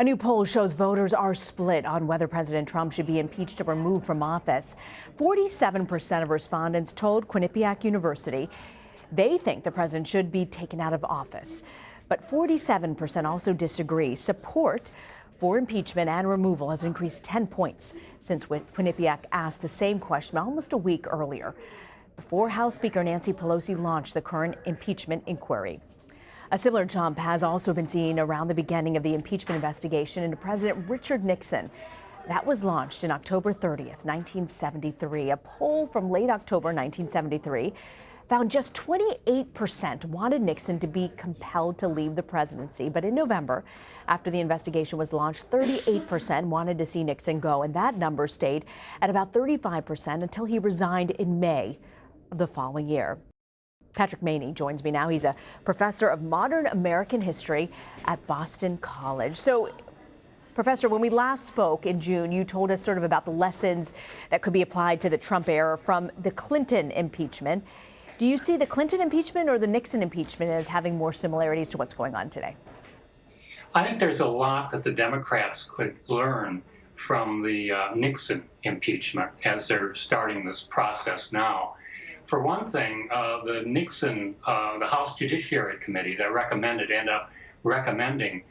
A new poll shows voters are split on whether President Trump should be impeached or removed from office. 47% of respondents told Quinnipiac University they think the president should be taken out of office. But 47% also disagree. Support for impeachment and removal has increased 10 points since Quinnipiac asked the same question almost a week earlier, before House Speaker Nancy Pelosi launched the current impeachment inquiry. A similar jump has also been seen around the beginning of the impeachment investigation into President Richard Nixon. That was launched in October 30th, 1973. A poll from late October 1973 found just 28% wanted Nixon to be compelled to leave the presidency. But in November, after the investigation was launched, 38% wanted to see Nixon go, and that number stayed at about 35% until he resigned in May of the following year. Patrick Maney joins me now. He's a professor of modern American history at Boston College. So, Professor, when we last spoke in June, you told us sort of about the lessons that could be applied to the Trump era from the Clinton impeachment. Do you see the Clinton impeachment or the Nixon impeachment as having more similarities to what's going on today? I think there's a lot that the Democrats could learn from the Nixon impeachment as they're starting this process now. For one thing, the Nixon, the House Judiciary Committee that ended up recommending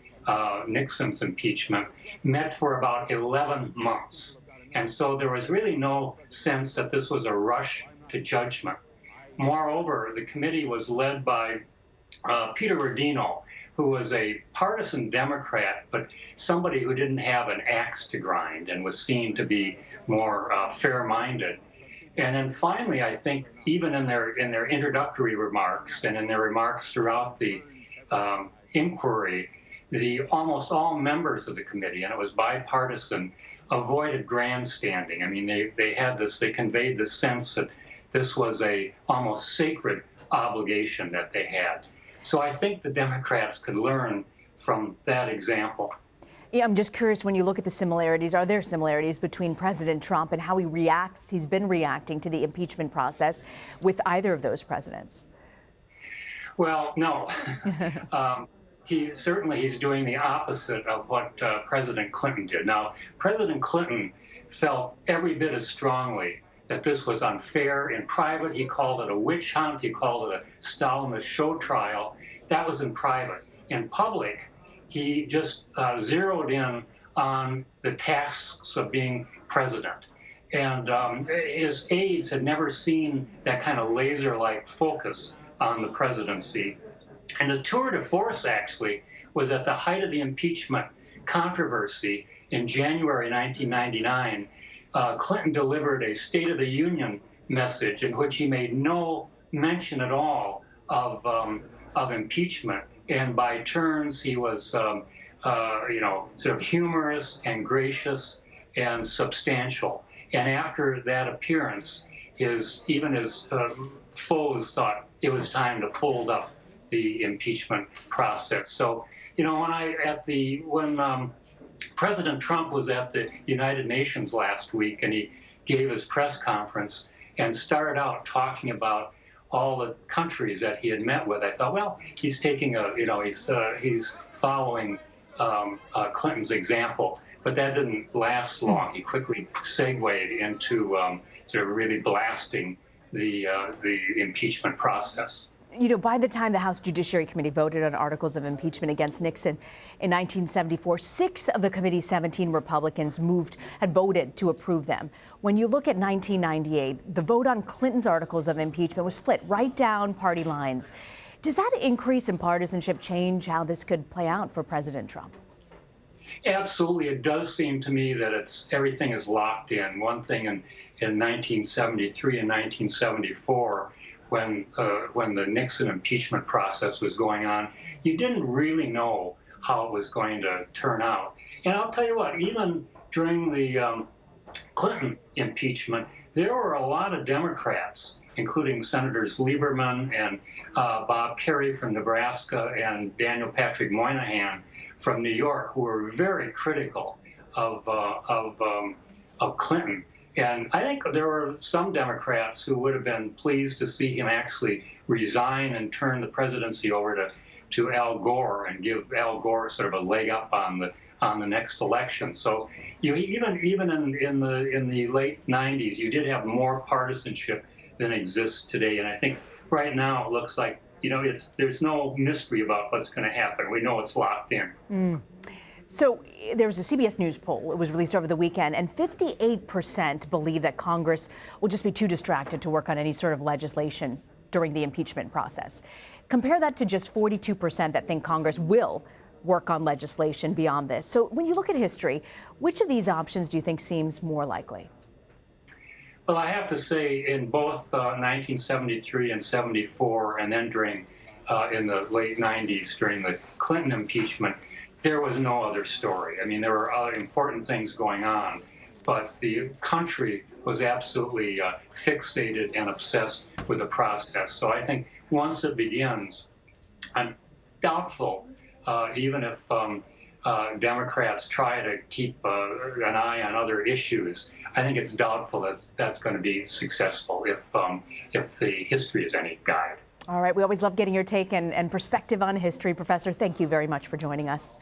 Nixon's impeachment met for about 11 months. And so there was really no sense that this was a rush to judgment. Moreover, the committee was led by Peter Rodino, who was a partisan Democrat, but somebody who didn't have an axe to grind and was seen to be more fair-minded. And then finally, I think even in their introductory remarks and in their remarks throughout the inquiry, almost all members of the committee, and it was bipartisan, avoided grandstanding. I mean, they conveyed the sense that this was a almost sacred obligation that they had. So I think the Democrats could learn from that example. Yeah, I'm just curious, when you look at the similarities, are there similarities between President Trump and how he's been reacting to the impeachment process with either of those presidents? Well, no. He's doing the opposite of what President Clinton did. Now, President Clinton felt every bit as strongly that this was unfair. In private, he called it a witch hunt. He called it a Stalinist show trial. That was in private. In public, he just zeroed in on the tasks of being president. And his aides had never seen that kind of laser-like focus on the presidency. And the tour de force, actually, was at the height of the impeachment controversy in January 1999. Clinton delivered a State of the Union message in which he made no mention at all of impeachment. And by turns, he was, sort of humorous and gracious and substantial. And after that appearance, even his foes thought it was time to fold up the impeachment process. So, when President Trump was at the United Nations last week and he gave his press conference and started out talking about all the countries that he had met with, I thought, well, he's taking he's following Clinton's example. But that didn't last long. He quickly segued into sort of really blasting the impeachment process. By the time the House Judiciary Committee voted on articles of impeachment against Nixon in 1974, 6 of the committee's 17 Republicans had voted to approve them. When you look at 1998, the vote on Clinton's articles of impeachment was split right down party lines. Does that increase in partisanship change how this could play out for President Trump? Absolutely. It does seem to me that everything is locked in. One thing in 1973 and 1974, when the Nixon impeachment process was going on, you didn't really know how it was going to turn out. And I'll tell you what, even during the Clinton impeachment, there were a lot of Democrats, including Senators Lieberman and Bob Kerrey from Nebraska and Daniel Patrick Moynihan from New York, who were very critical of Clinton. And I think there were some Democrats who would have been pleased to see him actually resign and turn the presidency over to Al Gore and give Al Gore sort of a leg up on on the next election. So even in the late 90s, you did have more partisanship than exists today. And I think right now it looks like, there's no mystery about what's going to happen. We know it's locked in. So there was a CBS News poll. It was released over the weekend, and 58% believe that Congress will just be too distracted to work on any sort of legislation during the impeachment process. Compare that to just 42% that think Congress will work on legislation beyond this. So when you look at history, which of these options do you think seems more likely? Well, I have to say, in both 1973 and 74, and then in the late 90s during the Clinton impeachment, there was no other story. I mean, there were other important things going on, but the country was absolutely fixated and obsessed with the process. So I think once it begins, I'm doubtful, even if Democrats try to keep an eye on other issues, I think it's doubtful that that's going to be successful if the history is any guide. All right. We always love getting your take and perspective on history. Professor, thank you very much for joining us.